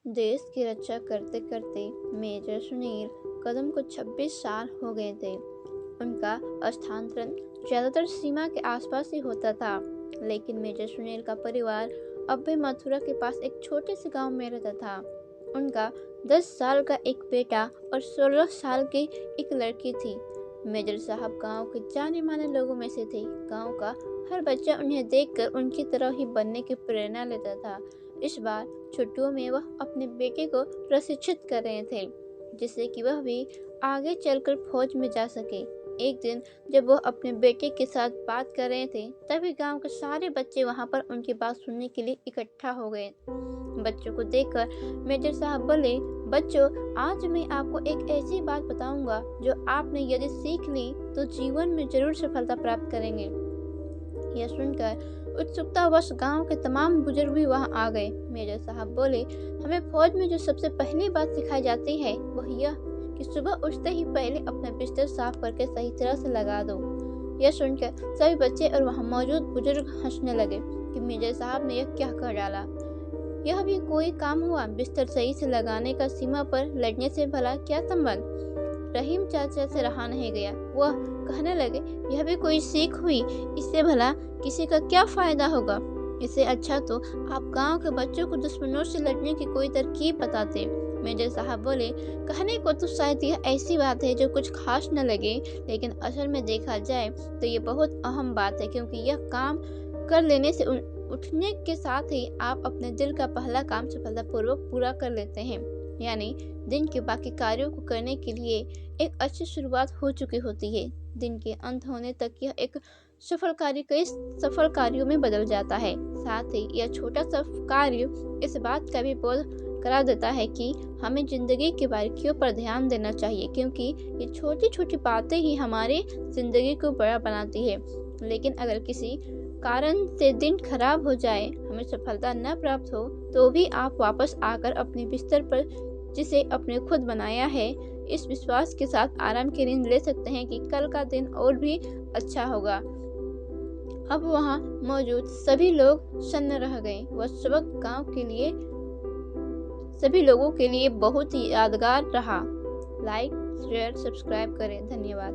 देश की रक्षा करते करते मेजर सुनील कदम को 26 साल हो गए थे। उनका स्थानांतरण ज्यादातर सीमा के आसपास ही होता था, लेकिन मेजर सुनील का परिवार अब भी मथुरा के पास एक छोटे से गांव में रहता था। उनका 10 साल का एक बेटा और 16 साल की एक लड़की थी। मेजर साहब गांव के जाने माने लोगों में से थे। गांव का हर बच्चा उन्हें देखकर उनकी तरह ही बनने की प्रेरणा लेता था। इस बार छुट्टियों में वह अपने बेटे को प्रशिक्षित कर रहे थे, जिससे कि वह भी आगे चलकर फौज में जा सके। एक दिन जब वह अपने बेटे के साथ बात कर रहे थे, तभी गांव के सारे बच्चे वहां पर उनकी बात सुनने के लिए इकट्ठा हो गए। बच्चों को देखकर मेजर साहब बोले, बच्चों, आज मैं आपको एक ऐसी बात बताऊंगा जो आपने यदि सीख ली तो जीवन में जरूर सफलता प्राप्त करेंगे। यह सुनकर उत्सुकतावश गांव के तमाम बुजुर्ग भी वहां आ गए। मेजर साहब बोले, हमें फौज में जो सबसे पहली बात सिखाई जाती है वह यह कि सुबह उठते ही पहले अपना बिस्तर साफ करके सही तरह से लगा दो। यह सुनकर सभी बच्चे और वहां मौजूद बुजुर्ग हंसने लगे कि मेजर साहब ने यह क्या कह डाला। यह भी कोई काम हुआ? बिस्तर सही से लगाने का सीमा पर लड़ने से भला क्या संबंध? रहीम चाचा से रहा नहीं गया। वह कहने लगे, यह भी कोई सीख हुई? इससे भला किसी का क्या फायदा होगा? इससे अच्छा तो आप गांव के बच्चों को दुश्मनों से लड़ने की कोई तरकीब बताते। मेजर साहब बोले, कहने को तो शायद यह ऐसी बात है जो कुछ खास न लगे, लेकिन असल में देखा जाए तो ये बहुत अहम बात है, क्योंकि यह काम कर लेने से उठने के साथ ही आप अपने दिल का पहला काम सफलतापूर्वक पूरा कर लेते हैं। यानी दिन के बाकी कार्यों को करने के लिए एक अच्छी शुरुआत हो चुकी होती है। दिन के अंत होने तक यह एक सफल कार्य कई सफल कार्यों में बदल जाता है। साथ ही यह छोटा सा कार्य इस बात का भी बोध करा देता है कि हमें जिंदगी की बारीकियों पर ध्यान देना चाहिए, क्योंकि ये छोटी छोटी बातें ही हमारी जिंदगी को बड़ा बनाती है। लेकिन अगर किसी कारण से दिन खराब हो जाए, हमें सफलता न प्राप्त हो, तो भी आप वापस आकर अपने बिस्तर पर जिसे अपने खुद बनाया है, इस विश्वास के साथ आराम की नींद ले सकते हैं कि कल का दिन और भी अच्छा होगा। अब वहाँ मौजूद सभी लोग सन्न रह गए। वह सबक गांव के लिए सभी लोगों के लिए बहुत ही यादगार रहा। लाइक, शेयर, सब्सक्राइब करें। धन्यवाद।